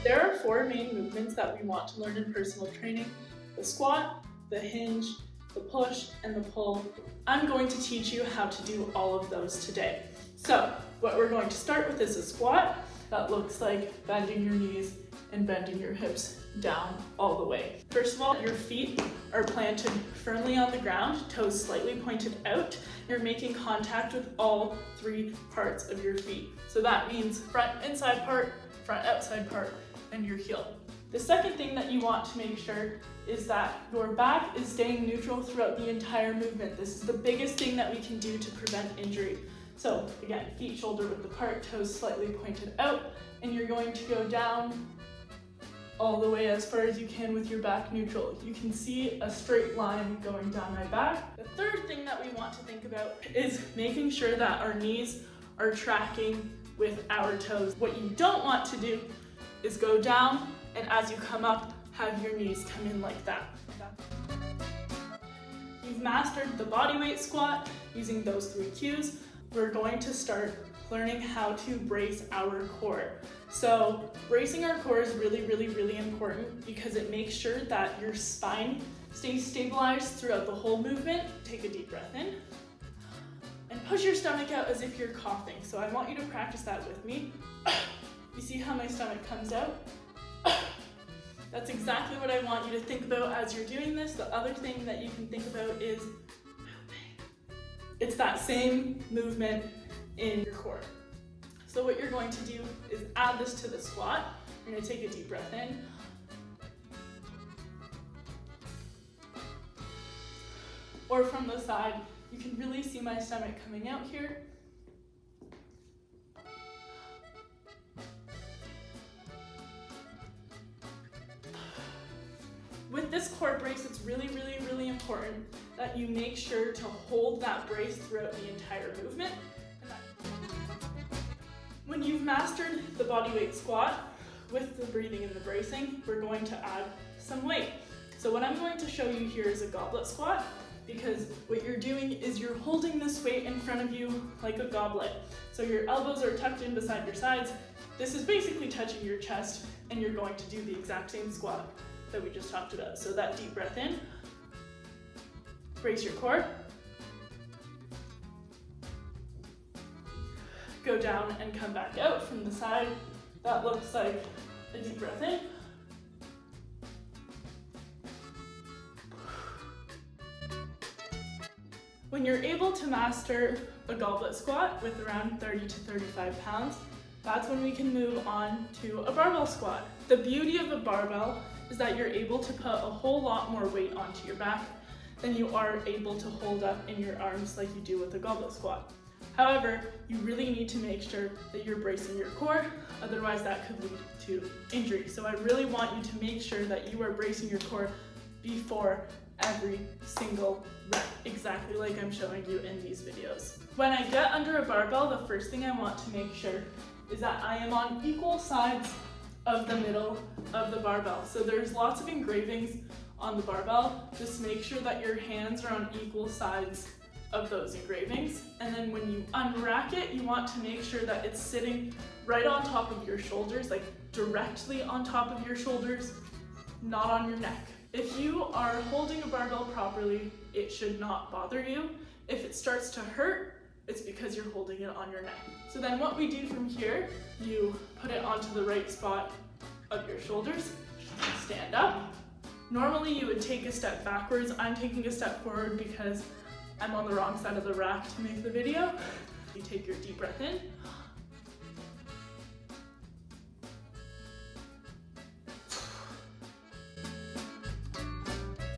There are 4 main movements that we want to learn in personal training: the squat, the hinge, the push, and the pull. I'm going to teach you how to do all of those today. So what we're going to start with is a squat. That looks like bending your knees and bending your hips down all the way. First of all, your feet are planted firmly on the ground, toes slightly pointed out. You're making contact with all 3 parts of your feet. So that means front inside part, front outside part, and your heel. The second thing that you want to make sure is that your back is staying neutral throughout the entire movement. This is the biggest thing that we can do to prevent injury. So again, feet shoulder width apart, toes slightly pointed out, and you're going to go down all the way as far as you can with your back neutral. You can see a straight line going down my back. The third thing that we want to think about is making sure that our knees are tracking with our toes. What you don't want to do is go down, and as you come up, have your knees come in like that. You've mastered the bodyweight squat using those 3 cues. We're going to start learning how to brace our core. So bracing our core is really important because it makes sure that your spine stays stabilized throughout the whole movement. Take a deep breath in and push your stomach out as if you're coughing. So I want you to practice that with me. You see how my stomach comes out? That's exactly what I want you to think about as you're doing this. The other thing that you can think about is moving. It's that same movement in your core. So what you're going to do is add this to the squat. You're going to take a deep breath in. Or from the side, you can really see my stomach coming out here. With this core brace, it's really important that you make sure to hold that brace throughout the entire movement. When you've mastered the bodyweight squat with the breathing and the bracing, we're going to add some weight. So what I'm going to show you here is a goblet squat, because what you're doing is you're holding this weight in front of you like a goblet. So your elbows are tucked in beside your sides. This is basically touching your chest, and you're going to do the exact same squat that we just talked about. So that deep breath in, brace your core, go down and come back out from the side. That looks like a deep breath in. When you're able to master a goblet squat with around 30 to 35 pounds, that's when we can move on to a barbell squat. The beauty of a barbell is that you're able to put a whole lot more weight onto your back than you are able to hold up in your arms like you do with a goblet squat. However, you really need to make sure that you're bracing your core, otherwise that could lead to injury. So I really want you to make sure that you are bracing your core before every single rep, exactly like I'm showing you in these videos. When I get under a barbell, the first thing I want to make sure is that I am on equal sides of the middle of the barbell. So there's lots of engravings on the barbell. Just make sure that your hands are on equal sides of those engravings. And then when you unrack it, you want to make sure that it's sitting right on top of your shoulders, like directly on top of your shoulders, not on your neck. If you are holding a barbell properly, it should not bother you. If it starts to hurt, it's because you're holding it on your neck. So then what we do from here, you put it onto the right spot of your shoulders, stand up. Normally you would take a step backwards. I'm taking a step forward because I'm on the wrong side of the rack to make the video. You take your deep breath in,